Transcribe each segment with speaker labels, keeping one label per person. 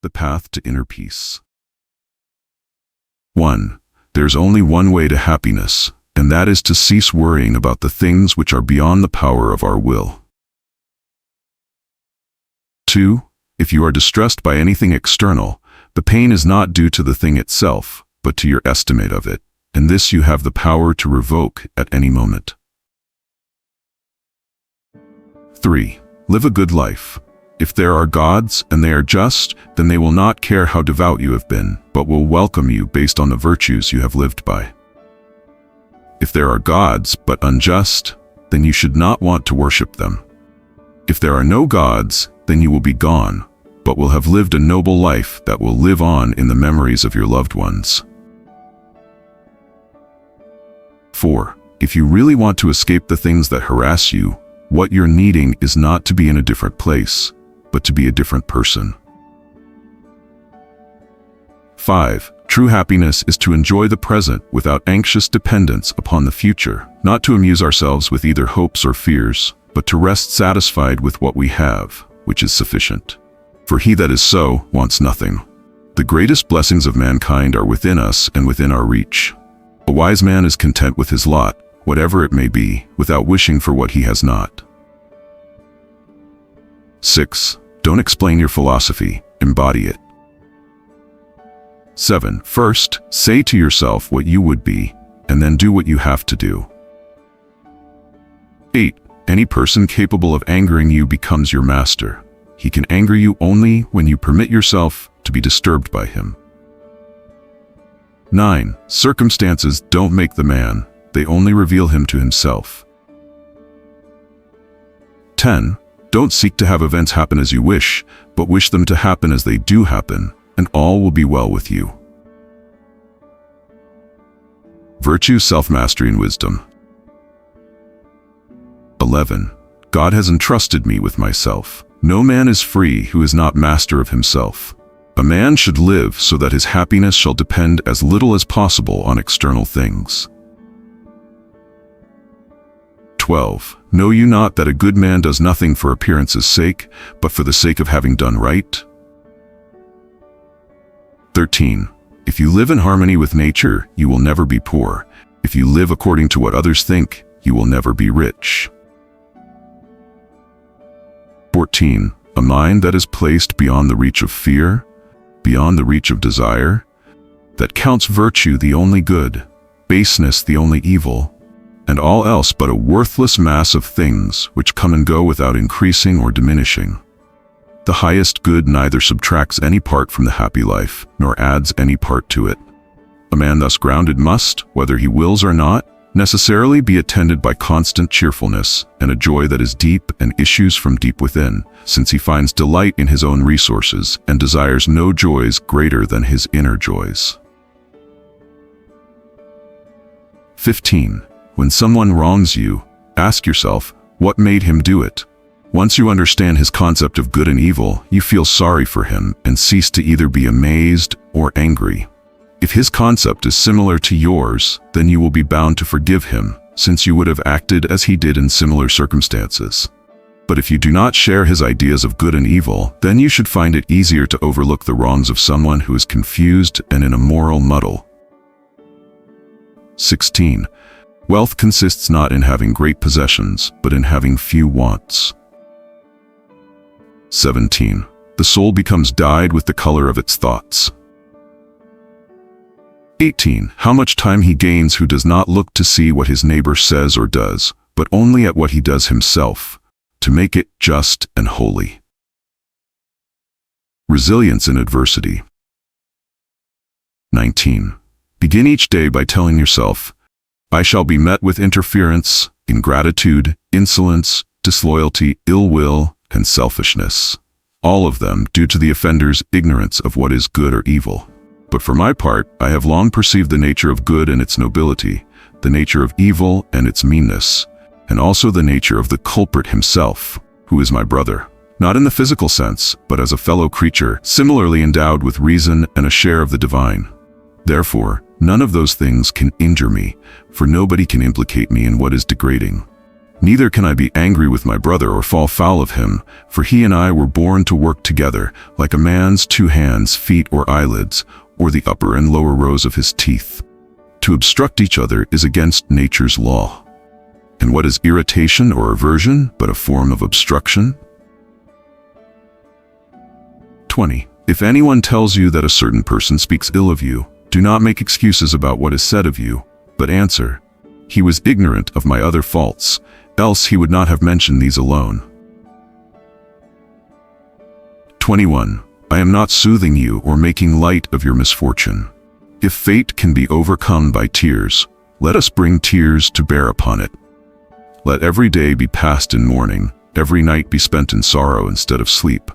Speaker 1: The path to inner peace. 1. There's only one way to happiness, and that is to cease worrying about the things which are beyond the power of our will. 2. If you are distressed by anything external, the pain is not due to the thing itself, but to your estimate of it, and this you have the power to revoke at any moment. 3. Live a good life. If there are gods and they are just, then they will not care how devout you have been, but will welcome you based on the virtues you have lived by. If there are gods but unjust, then you should not want to worship them. If there are no gods, then you will be gone, but will have lived a noble life that will live on in the memories of your loved ones. 4. If you really want to escape the things that harass you, what you're needing is not to be in a different place, but to be a different person. 5. True happiness is to enjoy the present without anxious dependence upon the future, not to amuse ourselves with either hopes or fears, but to rest satisfied with what we have, which is sufficient. For he that is so wants nothing. The greatest blessings of mankind are within us and within our reach. A wise man is content with his lot, whatever it may be, without wishing for what he has not. 6. Don't explain your philosophy, embody it. 7. First, say to yourself what you would be, and then do what you have to do. 8. Any person capable of angering you becomes your master. He can anger you only when you permit yourself to be disturbed by him. 9. Circumstances don't make the man, they only reveal him to himself. 10. Don't seek to have events happen as you wish, but wish them to happen as they do happen, and all will be well with you. Virtue, self-mastery, and wisdom. 11. God has entrusted me with myself. No man is free who is not master of himself. A man should live so that his happiness shall depend as little as possible on external things. 12. Know you not that a good man does nothing for appearance's sake, but for the sake of having done right? 13. If you live in harmony with nature, you will never be poor. If you live according to what others think, you will never be rich. 14. A mind that is placed beyond the reach of fear, beyond the reach of desire, that counts virtue the only good, baseness the only evil, and all else but a worthless mass of things which come and go without increasing or diminishing. The highest good neither subtracts any part from the happy life, nor adds any part to it. A man thus grounded must, whether he wills or not, necessarily be attended by constant cheerfulness and a joy that is deep and issues from deep within, since he finds delight in his own resources and desires no joys greater than his inner joys. 15. When someone wrongs you, ask yourself, what made him do it? Once you understand his concept of good and evil, you feel sorry for him and cease to either be amazed or angry. If his concept is similar to yours, then you will be bound to forgive him, since you would have acted as he did in similar circumstances. But if you do not share his ideas of good and evil, then you should find it easier to overlook the wrongs of someone who is confused and in a moral muddle. 16. Wealth consists not in having great possessions, but in having few wants. 17. The soul becomes dyed with the color of its thoughts. 18. How much time he gains who does not look to see what his neighbor says or does, but only at what he does himself, to make it just and holy. Resilience in adversity. 19. Begin each day by telling yourself, I shall be met with interference, ingratitude, insolence, disloyalty, ill will, and selfishness, all of them due to the offender's ignorance of what is good or evil. But for my part, I have long perceived the nature of good and its nobility, the nature of evil and its meanness, and also the nature of the culprit himself, who is my brother, not in the physical sense, but as a fellow creature, similarly endowed with reason and a share of the divine. Therefore, none of those things can injure me, for nobody can implicate me in what is degrading. Neither can I be angry with my brother or fall foul of him, for he and I were born to work together, like a man's 2 hands, feet, or eyelids, or the upper and lower rows of his teeth. To obstruct each other is against nature's law. And what is irritation or aversion but a form of obstruction? 20. If anyone tells you that a certain person speaks ill of you, do not make excuses about what is said of you, but answer, "He was ignorant of my other faults, else he would not have mentioned these alone." 21. I am not soothing you or making light of your misfortune. If fate can be overcome by tears, let us bring tears to bear upon it. Let every day be passed in mourning, every night be spent in sorrow instead of sleep.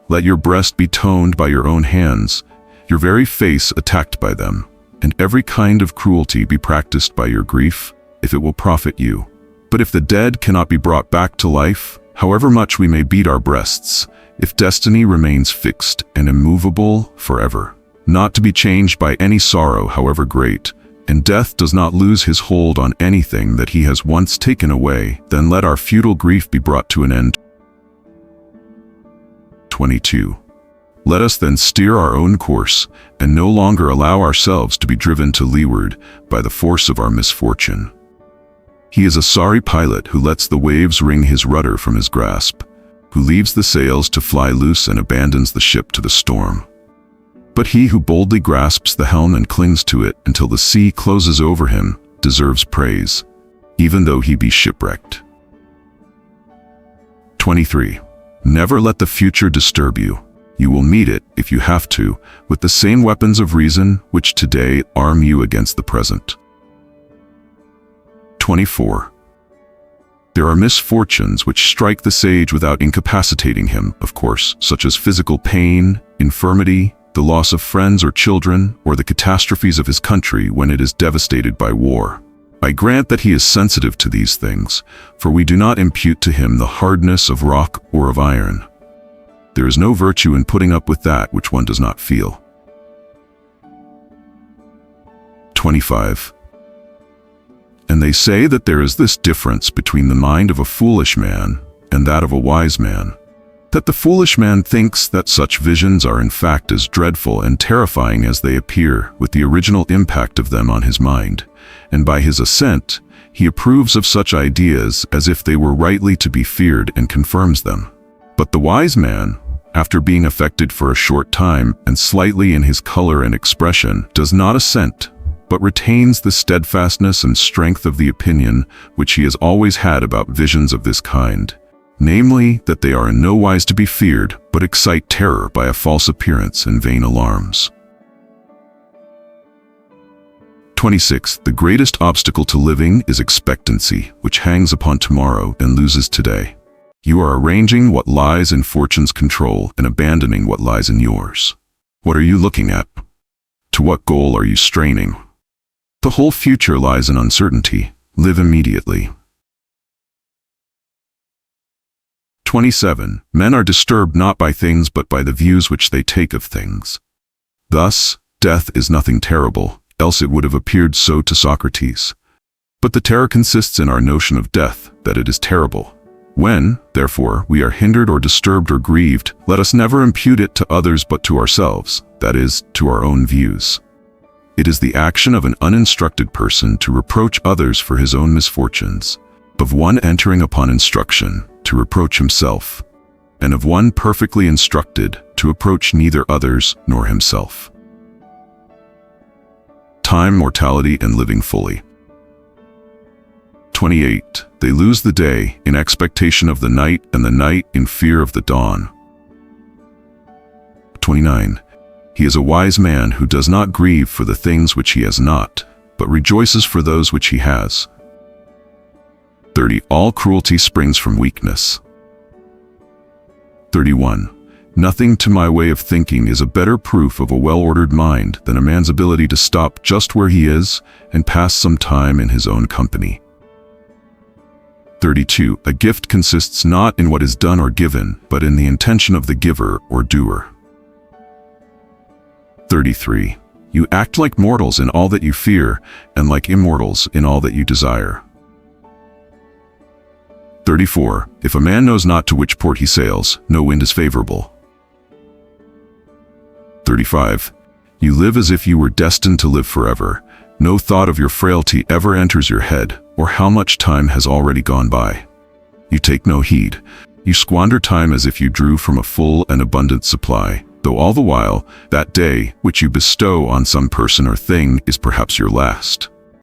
Speaker 1: Let your breast be toned by your own hands, your very face attacked by them, and every kind of cruelty be practiced by your grief, if it will profit you. But if the dead cannot be brought back to life, however much we may beat our breasts, if destiny remains fixed and immovable forever, not to be changed by any sorrow however great, and death does not lose his hold on anything that he has once taken away, then let our futile grief be brought to an end. 22. Let us then steer our own course, and no longer allow ourselves to be driven to leeward by the force of our misfortune. He is a sorry pilot who lets the waves wring his rudder from his grasp, who leaves the sails to fly loose and abandons the ship to the storm. But he who boldly grasps the helm and clings to it until the sea closes over him deserves praise, even though he be shipwrecked. 23. Never let the future disturb you. You will meet it, if you have to, with the same weapons of reason which today arm you against the present. 24. There are misfortunes which strike the sage without incapacitating him, of course, such as physical pain, infirmity, the loss of friends or children, or the catastrophes of his country when it is devastated by war. I grant that he is sensitive to these things, for we do not impute to him the hardness of rock or of iron. There is no virtue in putting up with that which one does not feel. 25. And they say that there is this difference between the mind of a foolish man and that of a wise man, that the foolish man thinks that such visions are in fact as dreadful and terrifying as they appear with the original impact of them on his mind, and by his assent, he approves of such ideas as if they were rightly to be feared and confirms them. But the wise man, after being affected for a short time and slightly in his color and expression, does not assent, but retains the steadfastness and strength of the opinion which he has always had about visions of this kind, namely, that they are in no wise to be feared, but excite terror by a false appearance and vain alarms. 26. The greatest obstacle to living is expectancy, which hangs upon tomorrow and loses today. You are arranging what lies in fortune's control and abandoning what lies in yours. What are you looking at? To what goal are you straining? The whole future lies in uncertainty. Live immediately. 27. Men are disturbed not by things but by the views which they take of things. Thus, death is nothing terrible, else it would have appeared so to Socrates. But the terror consists in our notion of death, that it is terrible. When, therefore, we are hindered or disturbed or grieved, let us never impute it to others but to ourselves, that is, to our own views. It is the action of an uninstructed person to reproach others for his own misfortunes, of one entering upon instruction to reproach himself, and of one perfectly instructed to approach neither others nor himself. Time, mortality, and living fully. 28. They lose the day in expectation of the night, and the night in fear of the dawn. 29. He is a wise man who does not grieve for the things which he has not, but rejoices for those which he has. 30. All cruelty springs from weakness. 31. Nothing to my way of thinking is a better proof of a well-ordered mind than a man's ability to stop just where he is and pass some time in his own company. 32. A gift consists not in what is done or given, but in the intention of the giver or doer. 33. You act like mortals in all that you fear, and like immortals in all that you desire. 34. If a man knows not to which port he sails, no wind is favorable. 35. You live as if you were destined to live forever. No thought of your frailty ever enters your head, or how much time has already gone by. You take no heed. You squander time as if you drew from a full and abundant supply, though all the while, that day which you bestow on some person or thing is perhaps your last.